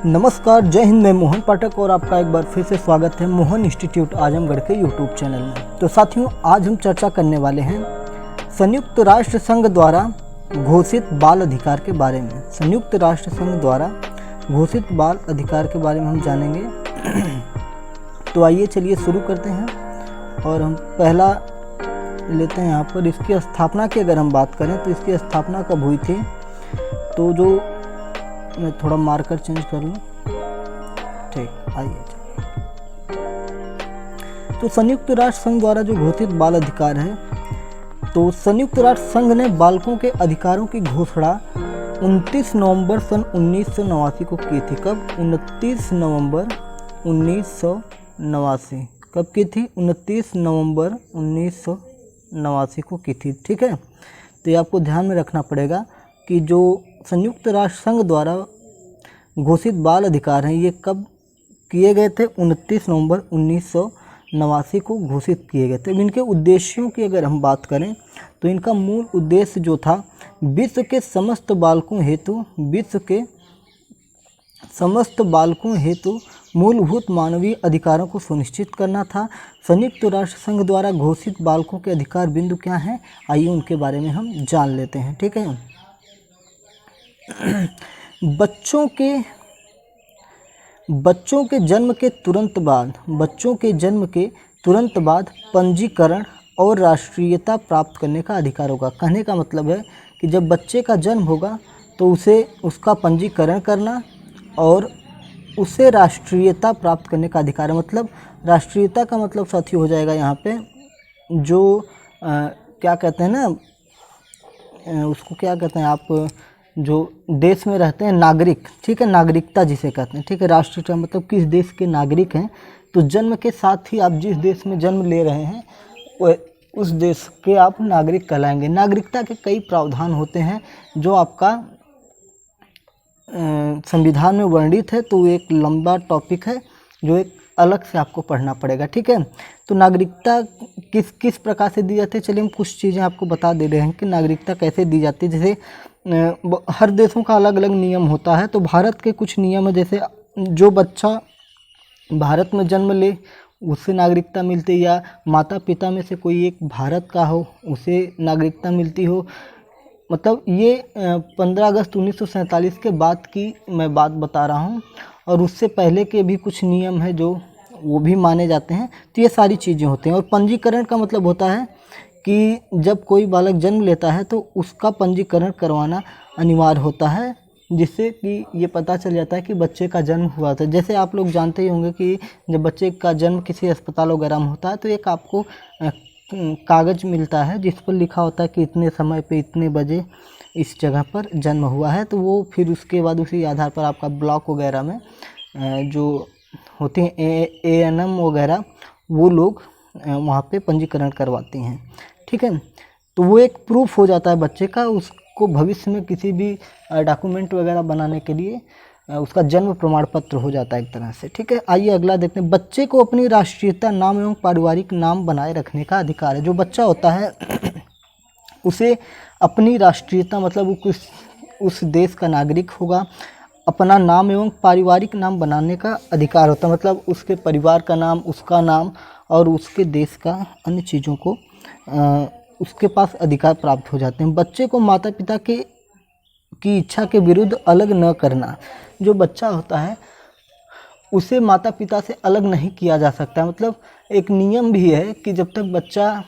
नमस्कार, जय हिंद। मैं मोहन पाठक और आपका एक बार फिर से स्वागत है मोहन इंस्टीट्यूट आजमगढ़ के यूट्यूब चैनल में। तो साथियों, आज हम चर्चा करने वाले हैं संयुक्त राष्ट्र संघ द्वारा घोषित बाल अधिकार के बारे में। संयुक्त राष्ट्र संघ द्वारा घोषित बाल अधिकार के बारे में हम जानेंगे। तो आइए चलिए शुरू करते हैं। और हम पहला लेते हैं यहाँ पर इसकी स्थापना की अगर हम बात करें तो इसकी स्थापना कब हुई थी। तो जो मैं थोड़ा मार्कर चेंज कर लूँ, ठीक, आइए। तो संयुक्त राष्ट्र संघ द्वारा जो घोषित बाल अधिकार है, तो संयुक्त राष्ट्र संघ ने बालकों के अधिकारों की घोषणा 29 नवंबर सन 1989 को की थी। कब? 29 नवंबर 1989। कब की थी? 29 नवंबर 1989 को की थी। ठीक है, तो ये आपको ध्यान में रखना पड़ेगा कि जो संयुक्त राष्ट्र संघ द्वारा घोषित बाल अधिकार हैं ये कब किए गए थे? 29 नवंबर 1989 को घोषित किए गए थे। इनके उद्देश्यों की अगर हम बात करें तो इनका मूल उद्देश्य जो था, विश्व के समस्त बालकों हेतु मूलभूत मानवीय अधिकारों को सुनिश्चित करना था। संयुक्त राष्ट्र संघ द्वारा घोषित बालकों के अधिकार बिंदु क्या हैं, आइए उनके बारे में हम जान लेते हैं। ठीक है, बच्चों के जन्म के तुरंत बाद पंजीकरण और राष्ट्रीयता प्राप्त करने का अधिकार होगा। कहने का मतलब है कि जब बच्चे का जन्म होगा तो उसका पंजीकरण करना और उसे राष्ट्रीयता प्राप्त करने का अधिकार है। मतलब राष्ट्रीयता का मतलब साथी हो जाएगा यहाँ पे जो क्या कहते हैं ना, उसको क्या कहते हैं आप, जो देश में रहते हैं नागरिक। ठीक है, नागरिकता जिसे कहते हैं। ठीक है, राष्ट्रीयता मतलब किस देश के नागरिक हैं। तो जन्म के साथ ही आप जिस देश में जन्म ले रहे हैं वो उस देश के आप नागरिक कहलाएंगे। नागरिकता के कई प्रावधान होते हैं जो आपका संविधान में वर्णित है। तो एक लंबा टॉपिक है जो एक अलग से आपको पढ़ना पड़ेगा। ठीक है, तो नागरिकता किस प्रकार से दी जाती है, चलिए हम कुछ चीज़ें आपको बता दे रहे हैं कि नागरिकता कैसे दी जाती है। जैसे हर देशों का अलग अलग नियम होता है। तो भारत के कुछ नियम है, जैसे जो बच्चा भारत में जन्म ले उसे नागरिकता मिलती है, या माता पिता में से कोई एक भारत का हो उसे नागरिकता मिलती हो। मतलब ये 15 अगस्त 1947 के बाद की मैं बात बता रहा हूँ, और उससे पहले के भी कुछ नियम है जो वो भी माने जाते हैं। तो ये सारी चीज़ें होती हैं। और पंजीकरण का मतलब होता है कि जब कोई बालक जन्म लेता है तो उसका पंजीकरण करवाना अनिवार्य होता है, जिससे कि ये पता चल जाता है कि बच्चे का जन्म हुआ था। जैसे आप लोग जानते ही होंगे कि जब बच्चे का जन्म किसी अस्पताल वगैरह में होता है तो एक आपको कागज़ मिलता है जिस पर लिखा होता है कि इतने समय पे इतने बजे इस जगह पर जन्म हुआ है। तो वो फिर उसके बाद उसी आधार पर आपका ब्लॉक वगैरह में जो होते हैं ANM वगैरह, वो लोग वहाँ पे पंजीकरण करवाती हैं। ठीक है, तो वो एक प्रूफ हो जाता है बच्चे का, उसको भविष्य में किसी भी डॉक्यूमेंट वगैरह बनाने के लिए उसका जन्म प्रमाण पत्र हो जाता है एक तरह से। ठीक है, आइए अगला देखते हैं। बच्चे को अपनी राष्ट्रीयता नाम एवं पारिवारिक नाम बनाए रखने का अधिकार है। जो बच्चा होता है उसे अपनी राष्ट्रीयता मतलब वो उस देश का नागरिक होगा, अपना नाम एवं पारिवारिक नाम बनाने का अधिकार होता है। मतलब उसके परिवार का नाम, उसका नाम और उसके देश का अन्य चीज़ों को उसके पास अधिकार प्राप्त हो जाते हैं। बच्चे को माता पिता की इच्छा के विरुद्ध अलग न करना। जो बच्चा होता है उसे माता पिता से अलग नहीं किया जा सकता। मतलब एक नियम भी है कि जब तक बच्चा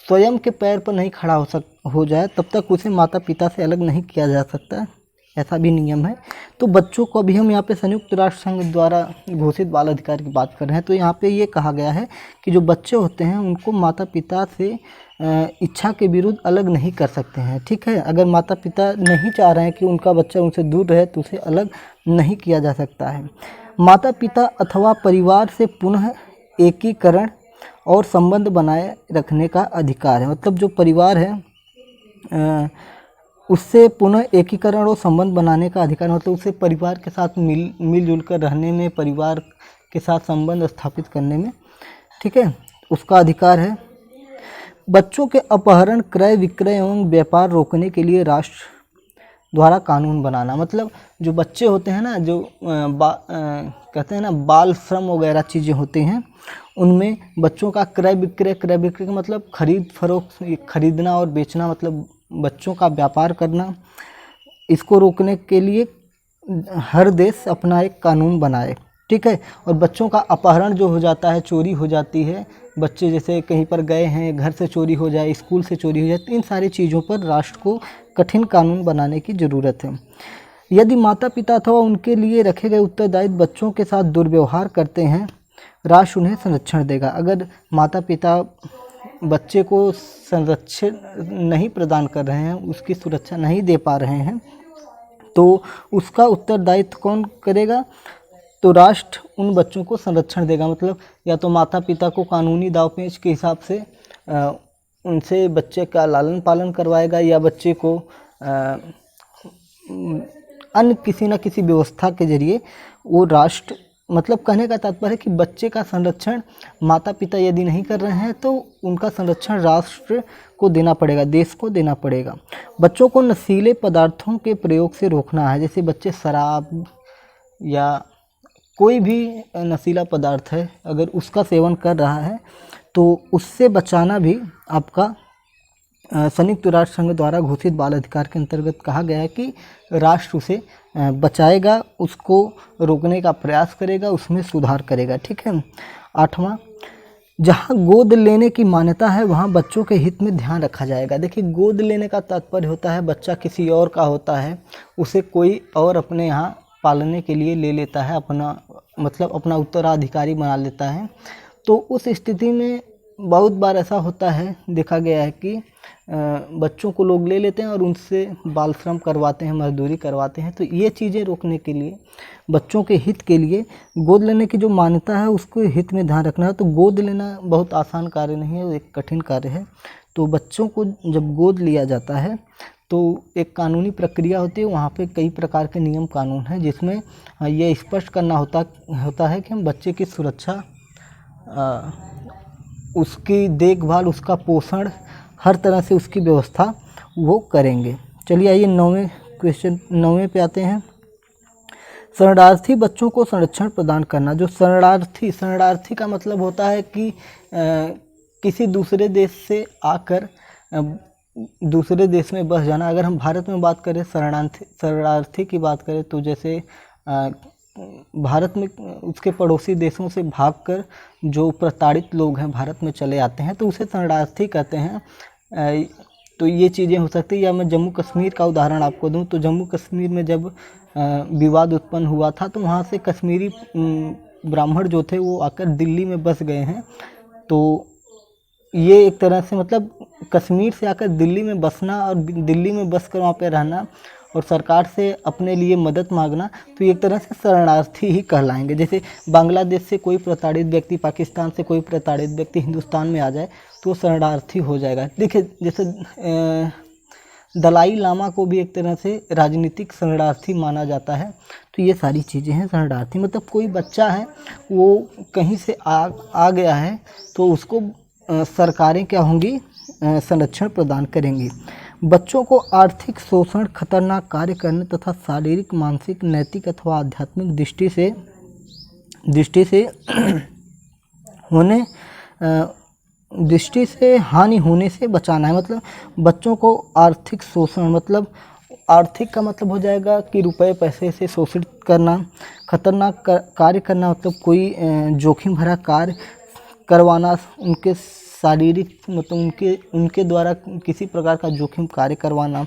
स्वयं के पैर पर नहीं खड़ा हो जाए तब तक उसे माता पिता से अलग नहीं किया जा सकता, ऐसा भी नियम है। तो बच्चों को अभी हम यहाँ पे संयुक्त राष्ट्र संघ द्वारा घोषित बाल अधिकार की बात कर रहे हैं। तो यहाँ पे ये कहा गया है कि जो बच्चे होते हैं उनको माता पिता से इच्छा के विरुद्ध अलग नहीं कर सकते हैं। ठीक है, अगर माता पिता नहीं चाह रहे हैं कि उनका बच्चा उनसे दूर रहे तो उसे अलग नहीं किया जा सकता है। माता पिता अथवा परिवार से पुनः एकीकरण और संबंध बनाए रखने का अधिकार है। मतलब जो परिवार है उससे पुनः एकीकरण और संबंध बनाने का अधिकार, मतलब उसे परिवार के साथ मिलजुल कर रहने में, परिवार के साथ संबंध स्थापित करने में, ठीक है, उसका अधिकार है। बच्चों के अपहरण, क्रय विक्रय एवं व्यापार रोकने के लिए द्वारा कानून बनाना। मतलब जो बच्चे होते हैं ना, जो कहते हैं ना बाल श्रम वगैरह चीज़ें होती हैं, उनमें बच्चों का क्रय विक्रय का मतलब खरीद फरोख्त, खरीदना और बेचना, मतलब बच्चों का व्यापार करना, इसको रोकने के लिए हर देश अपना एक कानून बनाए, ठीक है। और बच्चों का अपहरण जो हो जाता है, चोरी हो जाती है, बच्चे जैसे कहीं पर गए हैं, घर से चोरी हो जाए, स्कूल से चोरी हो जाए, तो इन सारी चीज़ों पर राष्ट्र को कठिन कानून बनाने की ज़रूरत है। यदि माता पिता अथवा उनके लिए रखे गए उत्तरदायित्व बच्चों के साथ दुर्व्यवहार करते हैं, राष्ट्र उन्हें संरक्षण देगा। अगर माता पिता बच्चे को संरक्षण नहीं प्रदान कर रहे हैं, उसकी सुरक्षा नहीं दे पा रहे हैं, तो उसका उत्तरदायित्व कौन करेगा? तो राष्ट्र उन बच्चों को संरक्षण देगा। मतलब या तो माता पिता को कानूनी दाव पेच के हिसाब से उनसे बच्चे का लालन पालन करवाएगा, या बच्चे को अन्य किसी न किसी व्यवस्था के जरिए वो राष्ट्र, मतलब कहने का तात्पर्य है कि बच्चे का संरक्षण माता पिता यदि नहीं कर रहे हैं, तो उनका संरक्षण राष्ट्र को देना पड़ेगा, देश को देना पड़ेगा। बच्चों को नशीले पदार्थों के प्रयोग से रोकना है। जैसे बच्चे शराब या कोई भी नशीला पदार्थ है, अगर उसका सेवन कर रहा है, तो उससे बचाना भी आपका संयुक्त राष्ट्र संघ द्वारा घोषित बाल अधिकार के अंतर्गत कहा गया है कि राष्ट्र उसे बचाएगा, उसको रोकने का प्रयास करेगा, उसमें सुधार करेगा, ठीक है। 8वां, जहाँ गोद लेने की मान्यता है वहाँ बच्चों के हित में ध्यान रखा जाएगा। देखिए, गोद लेने का तात्पर्य होता है बच्चा किसी और का होता है, उसे कोई और अपने यहाँ पालने के लिए ले लेता है, अपना मतलब अपना उत्तराधिकारी बना लेता है। तो उस स्थिति में बहुत बार ऐसा होता है, देखा गया है कि बच्चों को लोग ले लेते हैं और उनसे बाल श्रम करवाते हैं, मजदूरी करवाते हैं। तो ये चीज़ें रोकने के लिए, बच्चों के हित के लिए गोद लेने की जो मान्यता है उसको हित में ध्यान रखना है। तो गोद लेना बहुत आसान कार्य नहीं है, वो एक कठिन कार्य है। तो बच्चों को जब गोद लिया जाता है तो एक कानूनी प्रक्रिया होती है, वहाँ पे कई प्रकार के नियम कानून हैं, जिसमें ये स्पष्ट करना होता है कि हम बच्चे की सुरक्षा, उसकी देखभाल, उसका पोषण, हर तरह से उसकी व्यवस्था वो करेंगे। चलिए आइए 9वें पे आते हैं। शरणार्थी बच्चों को संरक्षण प्रदान करना। जो शरणार्थी का मतलब होता है कि किसी दूसरे देश से आकर दूसरे देश में बस जाना। अगर हम भारत में बात करें, शरणार्थी की बात करें, तो जैसे भारत में उसके पड़ोसी देशों से भागकर जो प्रताड़ित लोग हैं भारत में चले आते हैं, तो उसे शरणार्थी कहते हैं। तो ये चीज़ें हो सकती है। या मैं जम्मू कश्मीर का उदाहरण आपको दूं, तो जम्मू कश्मीर में जब विवाद उत्पन्न हुआ था, तो वहाँ से कश्मीरी ब्राह्मण जो थे वो आकर दिल्ली में बस गए हैं। तो ये एक तरह से मतलब कश्मीर से आकर दिल्ली में बसना और दिल्ली में बस कर वहाँ पे रहना और सरकार से अपने लिए मदद मांगना, तो एक तरह से शरणार्थी ही कहलाएंगे। जैसे बांग्लादेश से कोई प्रताड़ित व्यक्ति, पाकिस्तान से कोई प्रताड़ित व्यक्ति हिंदुस्तान में आ जाए तो शरणार्थी हो जाएगा। देखिए, जैसे दलाई लामा को भी एक तरह से राजनीतिक शरणार्थी माना जाता है। तो ये सारी चीज़ें हैं शरणार्थी। मतलब कोई बच्चा है, वो कहीं से आ गया है, तो उसको सरकारें क्या होंगी, संरक्षण प्रदान करेंगी। बच्चों को आर्थिक शोषण, खतरनाक कार्य करने तथा शारीरिक, मानसिक, नैतिक अथवा आध्यात्मिक दृष्टि से हानि होने से बचाना है। मतलब बच्चों को आर्थिक शोषण, मतलब आर्थिक का मतलब हो जाएगा कि रुपए पैसे से शोषित करना। खतरनाक कार्य करना मतलब कोई जोखिम भरा कार्य करवाना, उनके शारीरिक मतलब उनके द्वारा किसी प्रकार का जोखिम कार्य करवाना।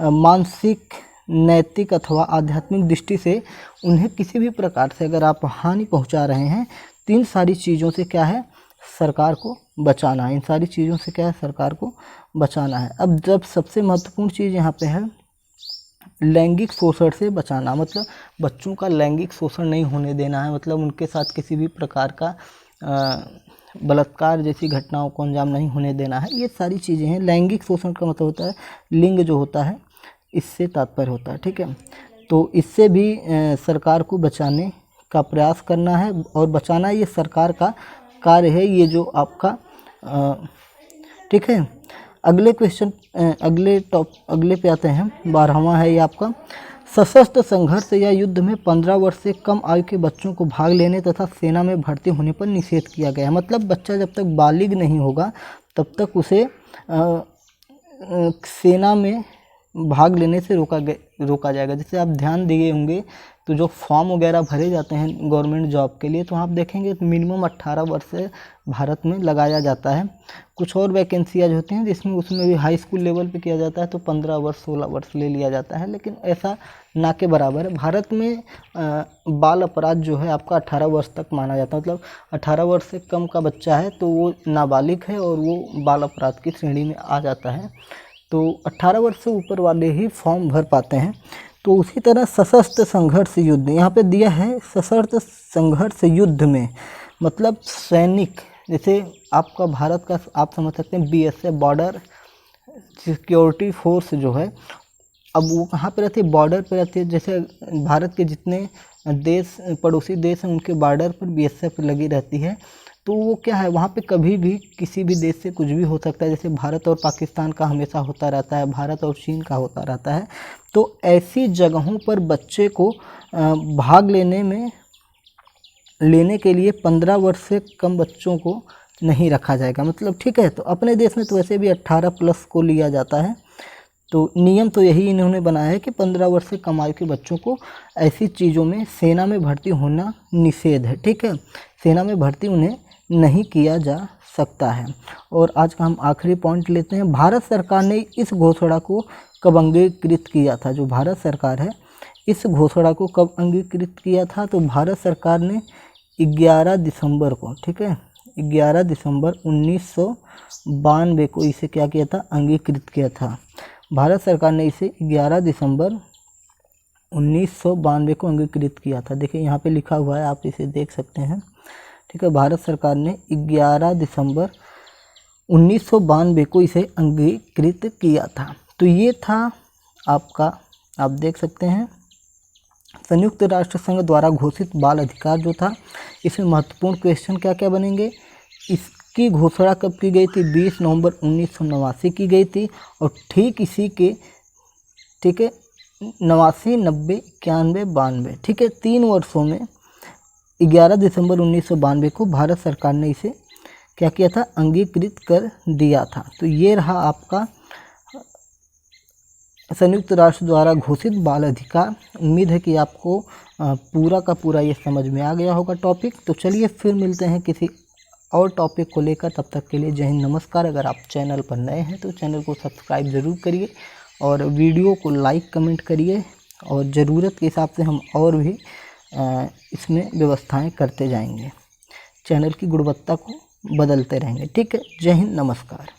मानसिक, नैतिक अथवा आध्यात्मिक दृष्टि से उन्हें किसी भी प्रकार से अगर आप हानि पहुंचा रहे हैं, तो इन सारी चीज़ों से क्या है, सरकार को बचाना है। इन सारी चीज़ों से क्या है, सरकार को बचाना है। अब जब सबसे महत्वपूर्ण चीज़ यहाँ पे है लैंगिक शोषण से बचाना। मतलब बच्चों का लैंगिक शोषण नहीं होने देना है। मतलब उनके साथ किसी भी प्रकार का बलात्कार जैसी घटनाओं को अंजाम नहीं होने देना है। ये सारी चीज़ें हैं। लैंगिक शोषण का मतलब होता है लिंग जो होता है, इससे तात्पर्य होता है, ठीक है। तो इससे भी सरकार को बचाने का प्रयास करना है और बचाना ये सरकार का कार्य है, ये जो आपका ठीक है। अगले क्वेश्चन अगले पे आते हैं। 12वां है ये आपका, सशस्त्र संघर्ष या युद्ध में 15 वर्ष से कम आयु के बच्चों को भाग लेने तथा सेना में भर्ती होने पर निषेध किया गया है। मतलब बच्चा जब तक बालिग नहीं होगा तब तक उसे सेना में भाग लेने से रोका जाएगा। जैसे आप ध्यान दिए होंगे तो जो फॉर्म वगैरह भरे जाते हैं गवर्नमेंट जॉब के लिए, तो आप देखेंगे तो मिनिमम 18 वर्ष से भारत में लगाया जाता है। कुछ और वैकेंसियाँ होती हैं जिसमें उसमें भी हाई स्कूल लेवल पे किया जाता है तो 15 वर्ष 16 वर्ष ले लिया जाता है, लेकिन ऐसा ना के बराबर है। भारत में बाल अपराध जो है आपका 18 वर्ष तक माना जाता है। मतलब 18 वर्ष से कम का बच्चा है तो वो नाबालिग है और वो बाल अपराध की श्रेणी में आ जाता है। तो 18 वर्ष से ऊपर वाले ही फॉर्म भर पाते हैं। तो उसी तरह सशस्त्र संघर्ष युद्ध यहाँ पे दिया है, सशस्त्र संघर्ष युद्ध में मतलब सैनिक, जैसे आपका भारत का आप समझ सकते हैं BSF बॉर्डर सिक्योरिटी फोर्स जो है, अब वो कहाँ पे रहती है, बॉर्डर पे रहती है। जैसे भारत के जितने देश पड़ोसी देश हैं उनके बॉर्डर पर BSF लगी रहती है। तो वो क्या है, वहाँ पे कभी भी किसी भी देश से कुछ भी हो सकता है। जैसे भारत और पाकिस्तान का हमेशा होता रहता है, भारत और चीन का होता रहता है। तो ऐसी जगहों पर बच्चे को भाग लेने के लिए 15 वर्ष से कम बच्चों को नहीं रखा जाएगा। मतलब ठीक है, तो अपने देश में तो वैसे भी 18 प्लस को लिया जाता है। तो नियम तो यही इन्होंने बनाया है कि 15 वर्ष से कम आयु के बच्चों को ऐसी चीज़ों में सेना में भर्ती होना निषेध है। ठीक है, सेना में भर्ती उन्हें नहीं किया जा सकता है। और आज का हम आखिरी पॉइंट लेते हैं, भारत सरकार ने इस घोषणा को कब अंगीकृत किया था। जो भारत सरकार है इस घोषणा को कब अंगीकृत किया था, तो भारत सरकार ने 11 दिसंबर को, ठीक है 11 दिसंबर 1992 को इसे क्या किया था, अंगीकृत किया था। भारत सरकार ने इसे 11 दिसंबर 1992 को अंगीकृत किया था। देखिए यहाँ पे लिखा हुआ है, आप इसे देख सकते हैं। ठीक है, भारत सरकार ने 11 दिसंबर 1992 को इसे अंगीकृत किया था। तो ये था आपका, आप देख सकते हैं संयुक्त राष्ट्र संघ द्वारा घोषित बाल अधिकार जो था। इसमें महत्वपूर्ण क्वेश्चन क्या क्या बनेंगे, इसकी घोषणा कब की गई थी, 20 नवंबर 1989 की गई थी। और ठीक इसी के, ठीक है 89, 90, 91, 92, ठीक है 3 वर्षों में 11 दिसंबर 1992 को भारत सरकार ने इसे क्या किया था, अंगीकृत कर दिया था। तो ये रहा आपका संयुक्त राष्ट्र द्वारा घोषित बाल अधिकार। उम्मीद है कि आपको पूरा का पूरा ये समझ में आ गया होगा टॉपिक। तो चलिए फिर मिलते हैं किसी और टॉपिक को लेकर, तब तक के लिए जय हिंद, नमस्कार। अगर आप चैनल पर नए हैं तो चैनल को सब्सक्राइब ज़रूर करिए और वीडियो को लाइक कमेंट करिए, और ज़रूरत के हिसाब से हम और भी इसमें व्यवस्थाएं करते जाएंगे, चैनल की गुणवत्ता को बदलते रहेंगे। ठीक है, जय हिंद, नमस्कार।